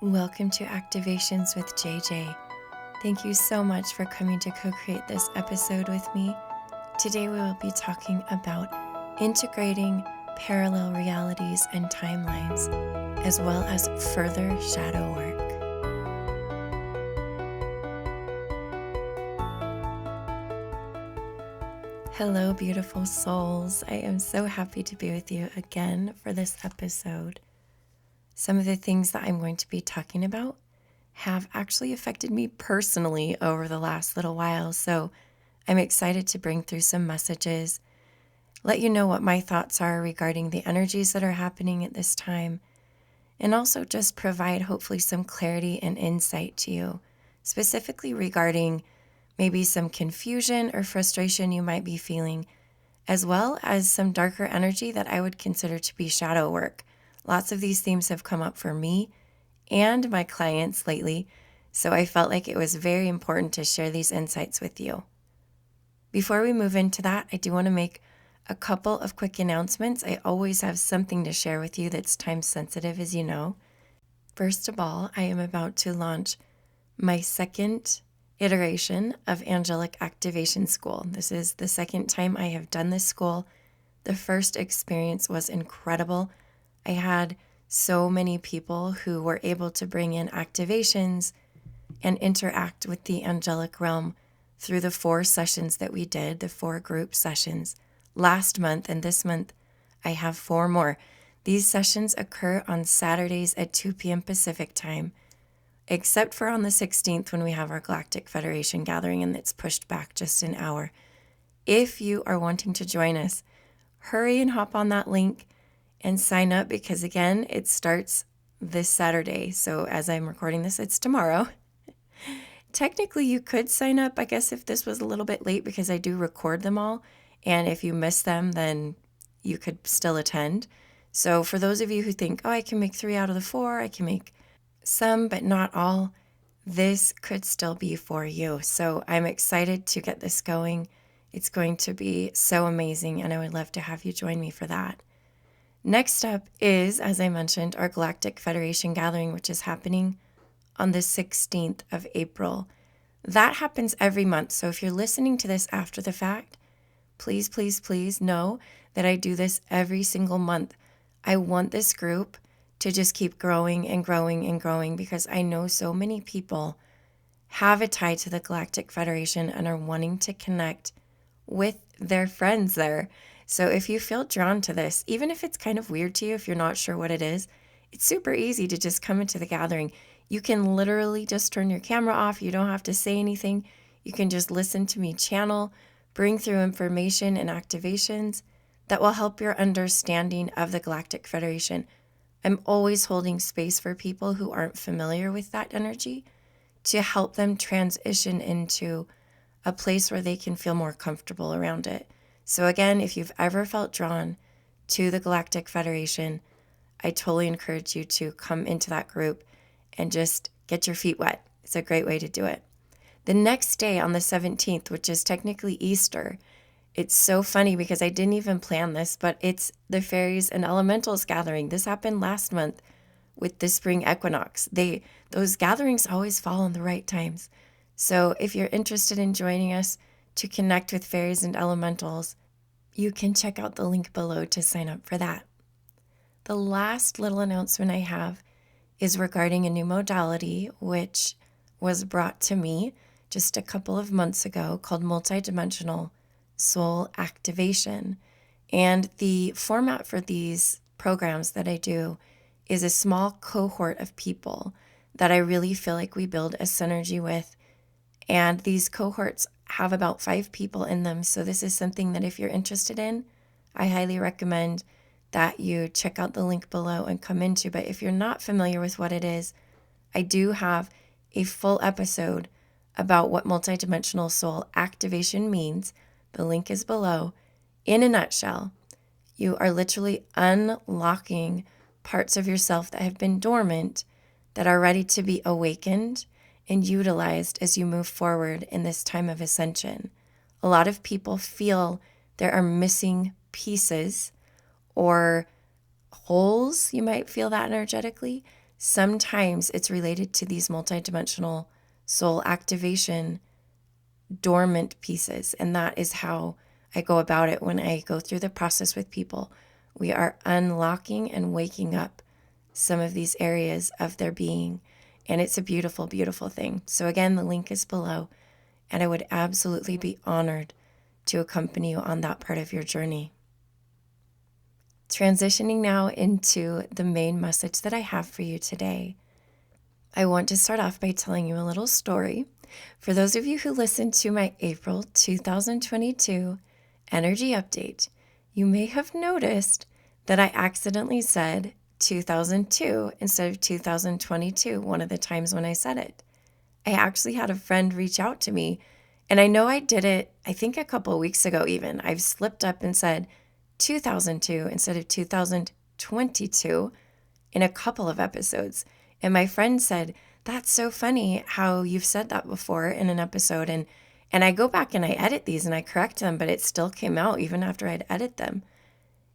Welcome to Activations with JJ. Thank you so much for coming to co-create this episode with me. Today we will be talking about integrating parallel realities and timelines, as well as further shadow work. Hello, beautiful souls. I am so happy to be with you again for this episode. Some of the things that I'm going to be talking about have actually affected me personally over the last little while, so I'm excited to bring through some messages, let you know what my thoughts are regarding the energies that are happening at this time, and also just provide hopefully some clarity and insight to you, specifically regarding maybe some confusion or frustration you might be feeling, as well as some darker energy that I would consider to be shadow work. Lots of these themes have come up for me and my clients lately, so I felt like it was very important to share these insights with you. Before we move into that, I do want to make a couple of quick announcements. I always have something to share with you that's time sensitive, as you know. First of all, I am about to launch my second iteration of Angelic Activation School. This is the second time I have done this school. The first experience was incredible. I had so many people who were able to bring in activations and interact with the angelic realm through the 4 sessions that we did, the 4 group sessions last month, and this month I have 4 more. These sessions occur on Saturdays at 2 p.m. Pacific time, except for on the 16th when we have our Galactic Federation gathering and it's pushed back just an hour. If you are wanting to join us, hurry and hop on that link and sign up, because again, it starts this Saturday. So as I'm recording this, it's tomorrow. Technically, you could sign up, I guess, if this was a little bit late, because I do record them all. And if you miss them, then you could still attend. So for those of you who think, oh, I can make 3 out of the 4, I can make some, but not all, this could still be for you. So I'm excited to get this going. It's going to be so amazing, and I would love to have you join me for that. Next up is, as I mentioned, our Galactic Federation gathering, which is happening on the 16th of April. That happens every month. So if you're listening to this after the fact, please, please, please know that I do this every single month. I want this group to just keep growing and growing and growing, because I know so many people have a tie to the Galactic Federation and are wanting to connect with their friends there. So if you feel drawn to this, even if it's kind of weird to you, if you're not sure what it is, it's super easy to just come into the gathering. You can literally just turn your camera off. You don't have to say anything. You can just listen to me channel, bring through information and activations that will help your understanding of the Galactic Federation. I'm always holding space for people who aren't familiar with that energy to help them transition into a place where they can feel more comfortable around it. So again, if you've ever felt drawn to the Galactic Federation, I totally encourage you to come into that group and just get your feet wet. It's a great way to do it. The next day on the 17th, which is technically Easter, it's so funny because I didn't even plan this, but it's the Fairies and Elementals gathering. This happened last month with the spring equinox. Those gatherings always fall on the right times. So if you're interested in joining us to connect with Fairies and Elementals, you can check out the link below to sign up for that. The last little announcement I have is regarding a new modality which was brought to me just a couple of months ago, called Multidimensional Soul Activation. And the format for these programs that I do is a small cohort of people that I really feel like we build a synergy with. And these cohorts have about 5 people in them. So this is something that if you're interested in, I highly recommend that you check out the link below and come into. But if you're not familiar with what it is, I do have a full episode about what multidimensional soul activation means. The link is below. In a nutshell, you are literally unlocking parts of yourself that have been dormant, that are ready to be awakened and utilized as you move forward in this time of ascension. A lot of people feel there are missing pieces or holes. You might feel that energetically. sometimes it's related to these multidimensional soul activation dormant pieces. And that is how I go about it when I go through the process with people. We are unlocking and waking up some of these areas of their being. And it's a beautiful, beautiful thing. So again, the link is below. And I would absolutely be honored to accompany you on that part of your journey. Transitioning now into the main message that I have for you today. I want to start off by telling you a little story. For those of you who listened to my April 2022 energy update, you may have noticed that I accidentally said 2002 instead of 2022 one of the times when I said it. I actually had a friend reach out to me, and I know I did it, I think a couple of weeks ago even. I've slipped up and said 2002 instead of 2022 in a couple of episodes. And my friend said, "That's so funny how you've said that before in an episode." And I go back and I edit these and I correct them, but it still came out even after I'd edited them.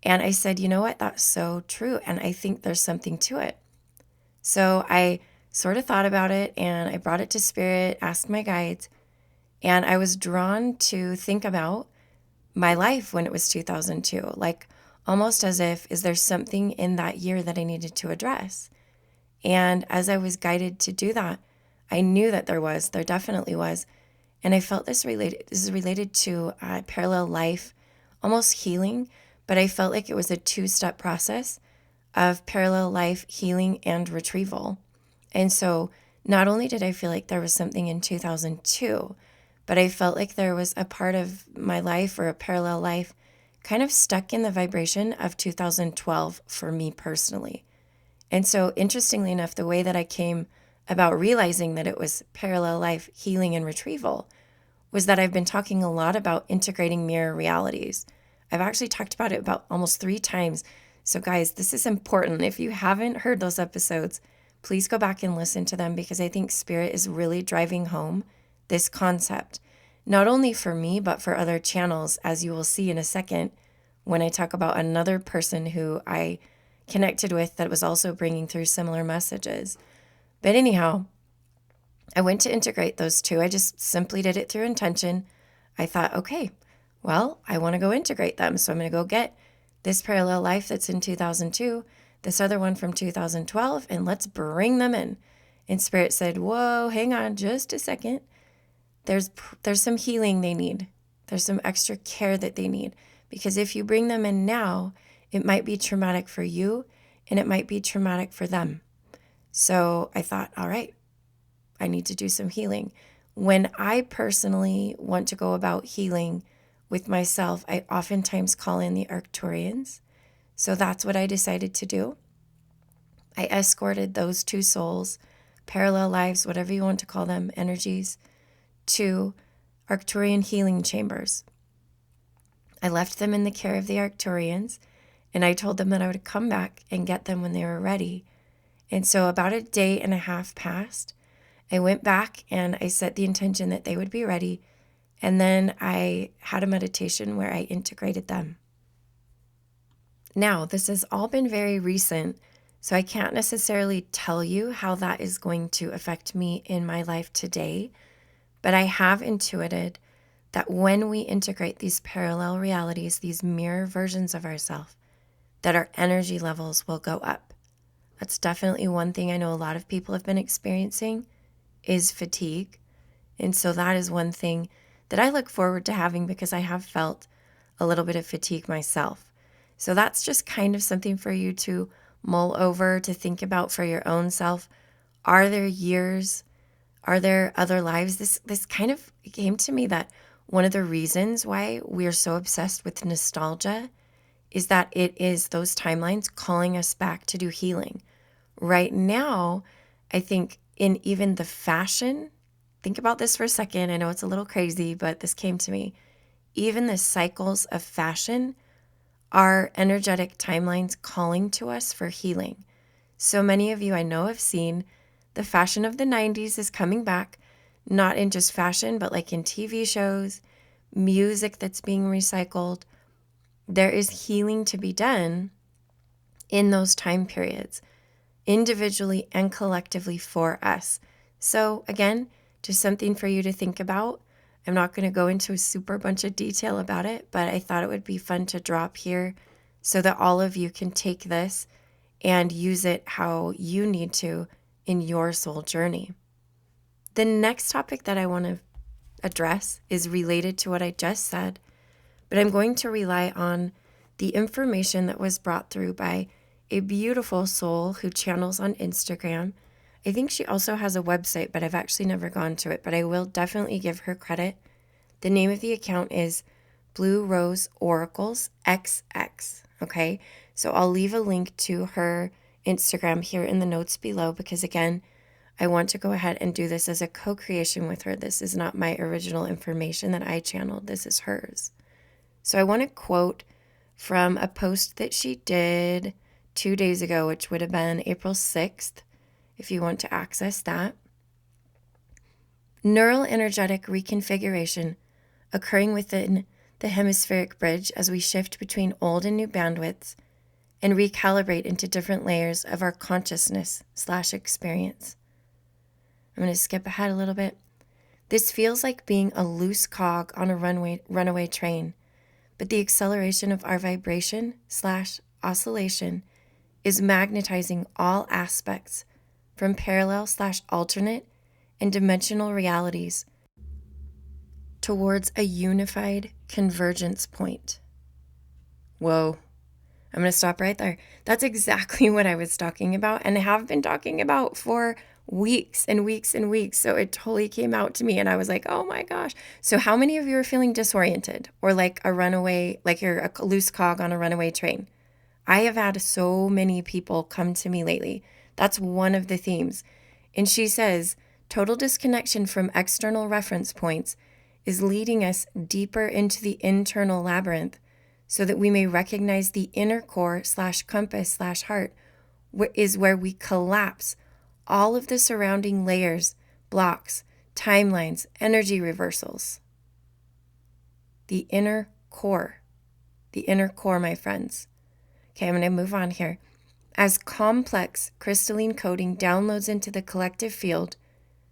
And I said, you know what? That's so true. And I think there's something to it. So I sort of thought about it and I brought it to spirit, asked my guides, and I was drawn to think about my life when it was 2002, like almost as if, is there something in that year that I needed to address? And as I was guided to do that, I knew that there definitely was. And I felt this is related to parallel life, almost healing, but I felt like it was a two-step process of parallel life, healing, and retrieval. And so not only did I feel like there was something in 2002, but I felt like there was a part of my life or a parallel life kind of stuck in the vibration of 2012 for me personally. And so interestingly enough, the way that I came about realizing that it was parallel life, healing, and retrieval was that I've been talking a lot about integrating mirror realities. I've actually talked about it about almost 3 times. So guys, this is important. If you haven't heard those episodes, please go back and listen to them because I think Spirit is really driving home this concept, not only for me, but for other channels, as you will see in a second when I talk about another person who I connected with that was also bringing through similar messages. But anyhow, I went to integrate those two. I just simply did it through intention. I thought, okay, well, I want to go integrate them. So I'm going to go get this parallel life that's in 2002, this other one from 2012, and let's bring them in. And Spirit said, whoa, hang on just a second. There's some healing they need. There's some extra care that they need. Because if you bring them in now, it might be traumatic for you and it might be traumatic for them. So I thought, all right, I need to do some healing. When I personally want to go about healing with myself, I oftentimes call in the Arcturians. So that's what I decided to do. I escorted those 2 souls, parallel lives, whatever you want to call them, energies, to Arcturian healing chambers. I left them in the care of the Arcturians, and I told them that I would come back and get them when they were ready. And so about a day and a half passed. I went back and I set the intention that they would be ready. And then I had a meditation where I integrated them. Now, this has all been very recent, so I can't necessarily tell you how that is going to affect me in my life today. But I have intuited that when we integrate these parallel realities, these mirror versions of ourselves, that our energy levels will go up. That's definitely one thing I know a lot of people have been experiencing is fatigue. And so that is one thing that I look forward to having because I have felt a little bit of fatigue myself. So that's just kind of something for you to mull over, to think about for your own self. Are there years? Are there other lives? This kind of came to me that one of the reasons why we're so obsessed with nostalgia is that it is those timelines calling us back to do healing. Right now, I think in even the fashion, think about this for a second. I know it's a little crazy, but this came to me. Even the cycles of fashion are energetic timelines calling to us for healing. So many of you I know have seen the fashion of the 90s is coming back, not in just fashion, but like in TV shows, music that's being recycled. There is healing to be done in those time periods. individually and collectively for us. So again, just something for you to think about. I'm not going to go into a super bunch of detail about it, but I thought it would be fun to drop here so that all of you can take this and use it how you need to in your soul journey. The next topic that I want to address is related to what I just said, but I'm going to rely on the information that was brought through by a beautiful soul who channels on Instagram. I think she also has a website, but I've actually never gone to it, but I will definitely give her credit. The name of the account is Blue Rose Oracles XX, okay? So I'll leave a link to her Instagram here in the notes below because, again, I want to go ahead and do this as a co-creation with her. This is not my original information that I channeled. This is hers. So I want to quote from a post that she did 2 days ago, which would have been April 6th, if you want to access that. Neural energetic reconfiguration occurring within the hemispheric bridge as we shift between old and new bandwidths and recalibrate into different layers of our consciousness/experience. I'm going to skip ahead a little bit. This feels like being a loose cog on a runaway train, but the acceleration of our vibration/oscillation is magnetizing all aspects from parallel/alternate and dimensional realities towards a unified convergence point. Whoa. I'm going to stop right there. That's exactly what I was talking about and have been talking about for weeks and weeks and weeks. So it totally came out to me and I was like, oh my gosh. So how many of you are feeling disoriented or like a runaway, like you're a loose cog on a runaway train? I have had so many people come to me lately. That's one of the themes. And she says, total disconnection from external reference points is leading us deeper into the internal labyrinth so that we may recognize the inner core/compass/heart is where we collapse all of the surrounding layers, blocks, timelines, energy reversals. The inner core, my friends. Okay, I'm going to move on here. As complex crystalline coding downloads into the collective field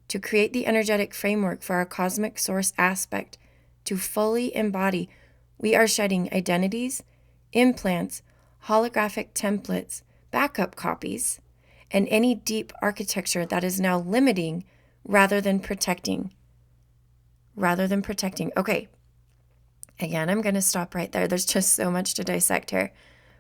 to create the energetic framework for our cosmic source aspect to fully embody, we are shedding identities, implants, holographic templates, backup copies, and any deep architecture that is now limiting rather than protecting. Okay, again, I'm going to stop right there. There's just so much to dissect here.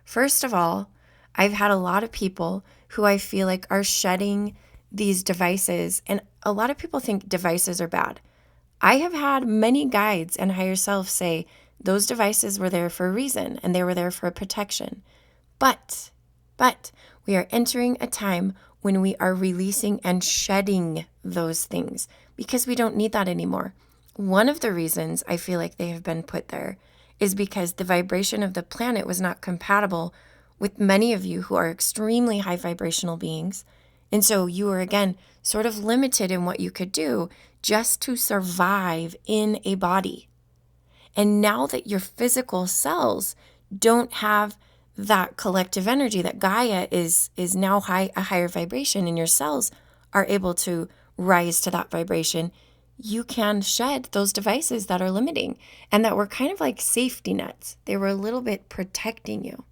First of all, I've had a lot of people who I feel like are shedding these devices, and a lot of people think devices are bad. I have had many guides and higher self say those devices were there for a reason and they were there for a protection. But we are entering a time when we are releasing and shedding those things because we don't need that anymore. One of the reasons I feel like they have been put there is because the vibration of the planet was not compatible with many of you who are extremely high vibrational beings. And so you were, again, sort of limited in what you could do just to survive in a body. And now that your physical cells don't have that collective energy, that Gaia is now a higher vibration, and your cells are able to rise to that vibration, you can shed those devices that are limiting and that were kind of like safety nets. They were a little bit protecting you.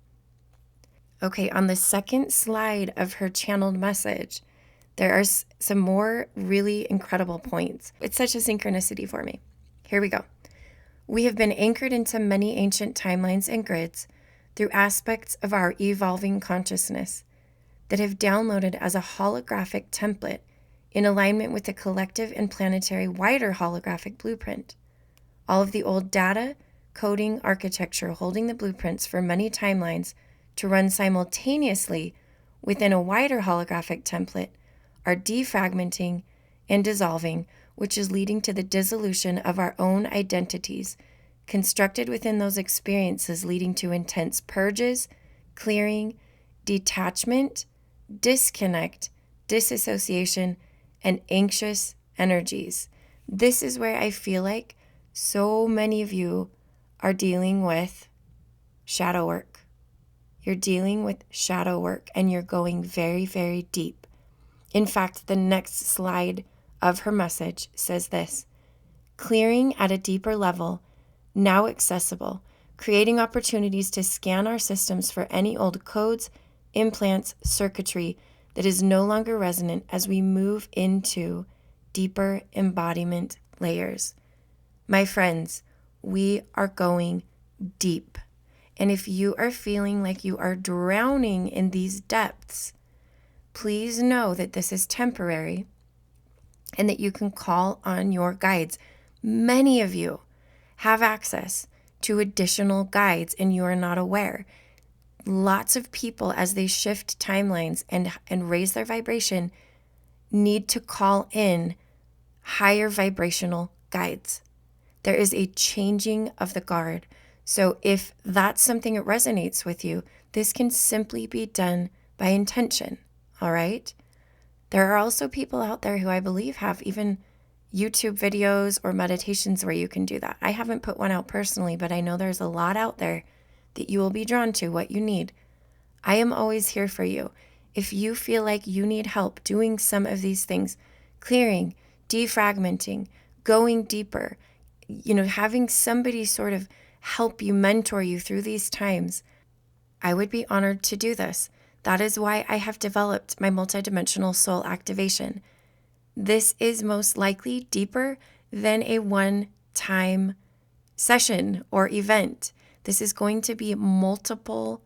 Okay, on the second slide of her channeled message, there are some more really incredible points. It's such a synchronicity for me. Here we go. We have been anchored into many ancient timelines and grids through aspects of our evolving consciousness that have downloaded as a holographic template in alignment with the collective and planetary wider holographic blueprint. All of the old data, coding, architecture holding the blueprints for many timelines to run simultaneously within a wider holographic template are defragmenting and dissolving, which is leading to the dissolution of our own identities, constructed within those experiences, leading to intense purges, clearing, detachment, disconnect, disassociation, and anxious energies. This is where I feel like so many of you are dealing with shadow work. You're dealing with shadow work and you're going very, very deep. In fact, the next slide of her message says this: clearing at a deeper level, now accessible, creating opportunities to scan our systems for any old codes, implants, circuitry that is no longer resonant as we move into deeper embodiment layers. My friends, we are going deep. And if you are feeling like you are drowning in these depths, please know that this is temporary and that you can call on your guides. Many of you have access to additional guides and you are not aware. Lots of people, as they shift timelines and raise their vibration, need to call in higher vibrational guides. There is a changing of the guard. So if that's something that resonates with you, this can simply be done by intention, all right? There are also people out there who I believe have even YouTube videos or meditations where you can do that. I haven't put one out personally, but I know there's a lot out there that you will be drawn to, what you need. I am always here for you. If you feel like you need help doing some of these things, clearing, defragmenting, going deeper, having somebody sort of help you, mentor you through these times, I would be honored to do this. That is why I have developed my multidimensional soul activation. This is most likely deeper than a one-time session or event. This is going to be multiple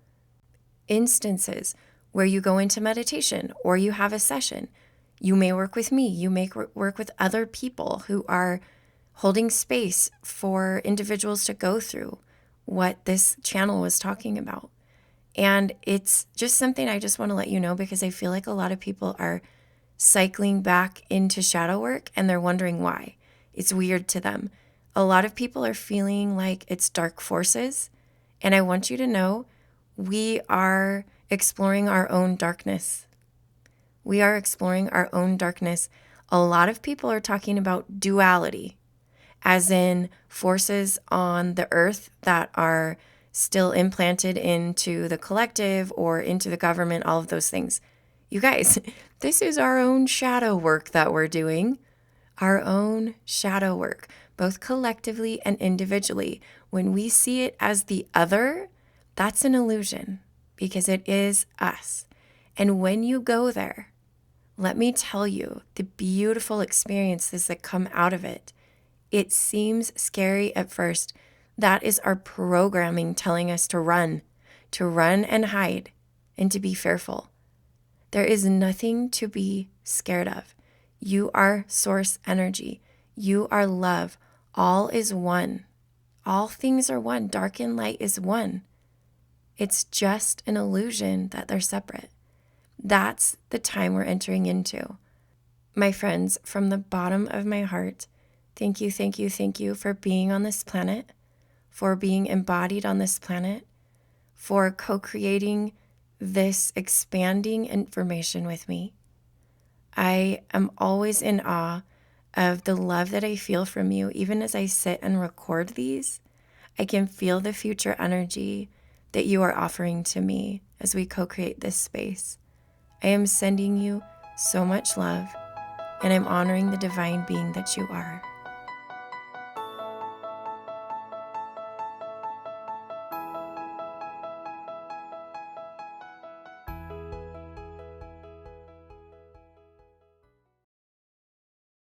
instances where you go into meditation or you have a session. You may work with me. You may work with other people who are holding space for individuals to go through what this channel was talking about. And it's just something I just want to let you know, because I feel like a lot of people are cycling back into shadow work and they're wondering why. It's weird to them. A lot of people are feeling like it's dark forces. And I want you to know we are exploring our own darkness. We are exploring our own darkness. A lot of people are talking about duality, as in forces on the earth that are still implanted into the collective or into the government, all of those things. You guys, this is our own shadow work that we're doing, our own shadow work, both collectively and individually. When we see it as the other, that's an illusion, because it is us. And when you go there, let me tell you the beautiful experiences that come out of it. It seems scary at first. That is our programming telling us to run and hide, and to be fearful. There is nothing to be scared of. You are source energy. You are love. All is one. All things are one. Dark and light is one. It's just an illusion that they're separate. That's the time we're entering into. My friends, from the bottom of my heart, thank you, thank you, thank you for being on this planet, for being embodied on this planet, for co-creating this expanding information with me. I am always in awe of the love that I feel from you. Even as I sit and record these, I can feel the future energy that you are offering to me as we co-create this space. I am sending you so much love, and I'm honoring the divine being that you are.